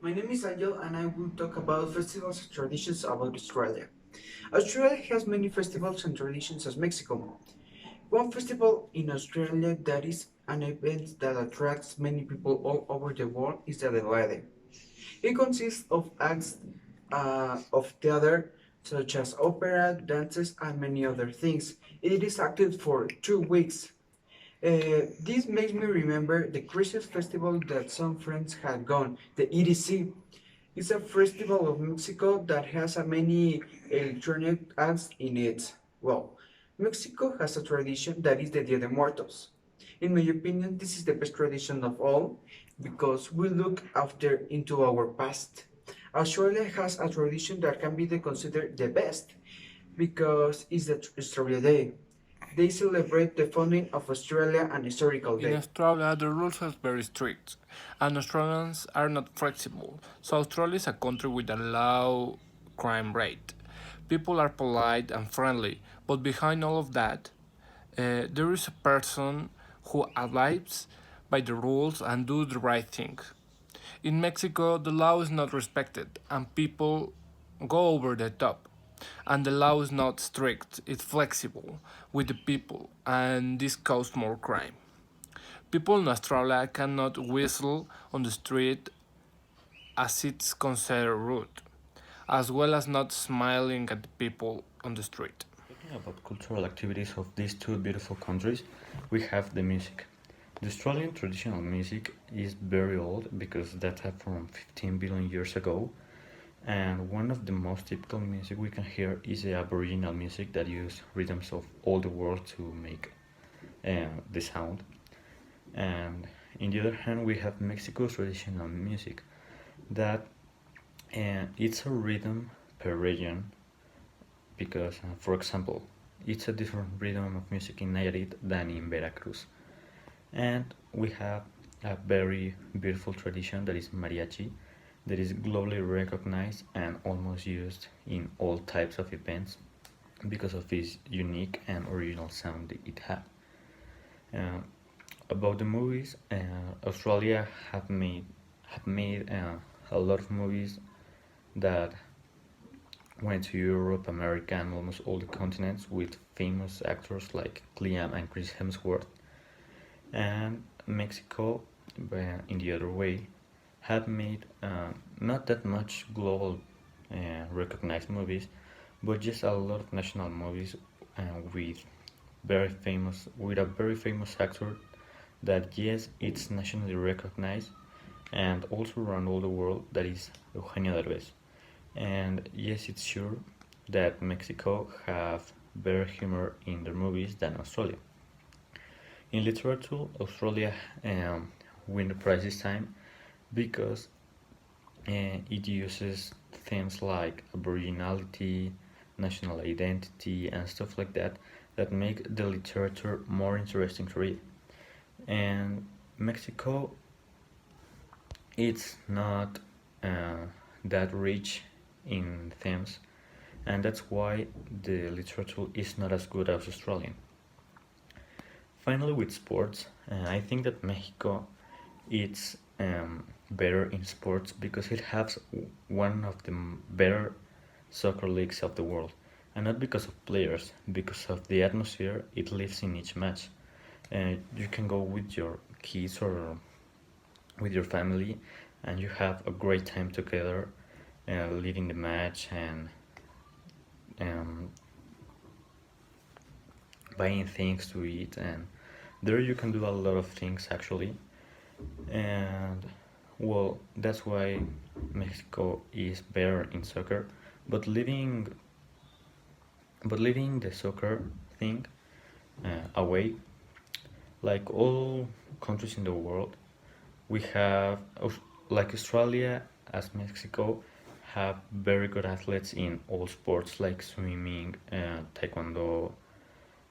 My name is Angel and I will talk about festivals and traditions about Australia. Australia has many festivals and traditions as Mexico. One festival in Australia that is an event that attracts many people all over the world is the Adelaide. It consists of acts of theater such as opera, dances, and many other things. It is active for 2 weeks. This makes me remember the Christmas festival that some friends had gone, the EDC. It's a festival of Mexico that has a many electronic acts in it. Well, Mexico has a tradition that is the Dia de Muertos. In my opinion, this is the best tradition of all because we look after into our past. Australia has a tradition that can be considered the best because it's the Australia Day. They celebrate the founding of Australia and historical In day. Australia, the rules are very strict, and Australians are not flexible. So, Australia is a country with a low crime rate. People are polite and friendly, but behind all of that, there is a person who abides by the rules and do the right thing. In Mexico, the law is not respected, and people go over the top. And the law is not strict, it's flexible with the people, and this causes more crime. People in Australia cannot whistle on the street as it's considered rude, as well as not smiling at the people on the street. Talking about cultural activities of these two beautiful countries, we have the music. The Australian traditional music is very old because data from 15 billion years ago, and one of the most typical music we can hear is the Aboriginal music that use rhythms of all the world to make the sound. And in the other hand, we have Mexico's traditional music that it's a rhythm per region because, for example, it's a different rhythm of music in Nayarit than in Veracruz. And we have a very beautiful tradition that is mariachi, that is globally recognized and almost used in all types of events because of its unique and original sound it has. Uh, about the movies, Australia have made a lot of movies that went to Europe, America, and almost all the continents with famous actors like Liam and Chris Hemsworth. And Mexico, in the other way, have made not that much global recognized movies, but just a lot of national movies with a very famous actor that yes, it's nationally recognized and also around all the world. That is Eugenio Derbez. And yes, it's sure that Mexico have better humor in their movies than Australia. In literature, Australia win the prize this time because it uses themes like aboriginality, national identity, and stuff like that that make the literature more interesting to read. And Mexico, it's not uh, that rich in themes, and that's why the literature is not as good as Australian. Finally, with sports, I think that Mexico it's better in sports because it has one of the better soccer leagues of the world, and not because of players, because of the atmosphere it lives in each match. You can go with your kids or with your family, and you have a great time together, leading the match and um, buying things to eat, and there you can do a lot of things actually. And well, that's why Mexico is better in soccer. But leaving the soccer thing away, like all countries in the world, we have like Australia as Mexico have very good athletes in all sports like swimming, taekwondo,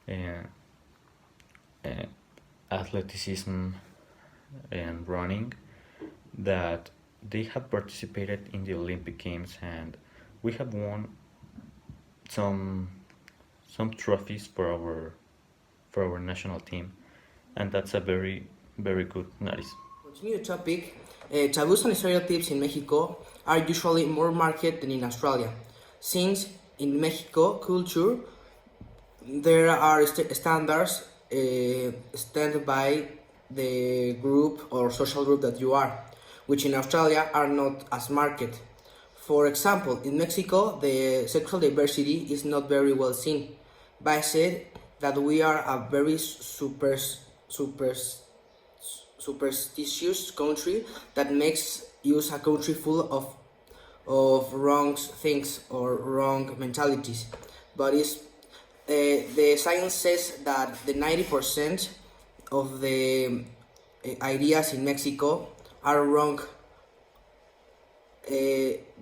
uh, uh, athleticism, and running that they have participated in the Olympic Games, and we have won some some trophies for our national team, and that's a very good notice. Continue the topic. Taboos and stereotypes in Mexico are usually more marked than in Australia, since in Mexico culture there are standards stand by the group or social group that you are, which in Australia are not as marked. For example, in Mexico, the sexual diversity is not very well seen. By said that we are a very superstitious country that makes us a country full of wrong things or wrong mentalities. But the science says that the 90% of the ideas in Mexico are wrong.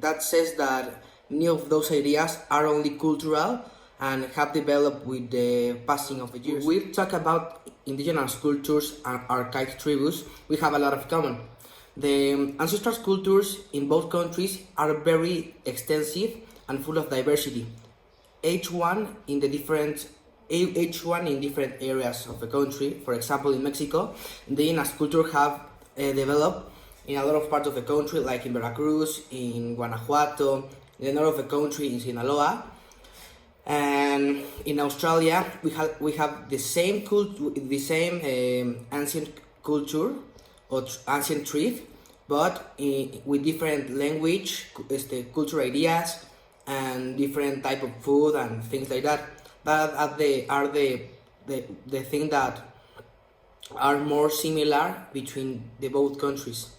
That says that many of those ideas are only cultural and have developed with the passing of the years. When we talk about indigenous cultures and archaic tribus, we have a lot of common. The ancestral cultures in both countries are very extensive and full of diversity. Each one in different areas of the country. For example, in Mexico, the indigenous culture have developed in a lot of parts of the country, like in Veracruz, in Guanajuato, in the north of the country, in Sinaloa. And in Australia, we have the same ancient culture or ancient tribe, but with different language, cultural ideas, and different type of food and things like that. That are the thing that are more similar between the both countries.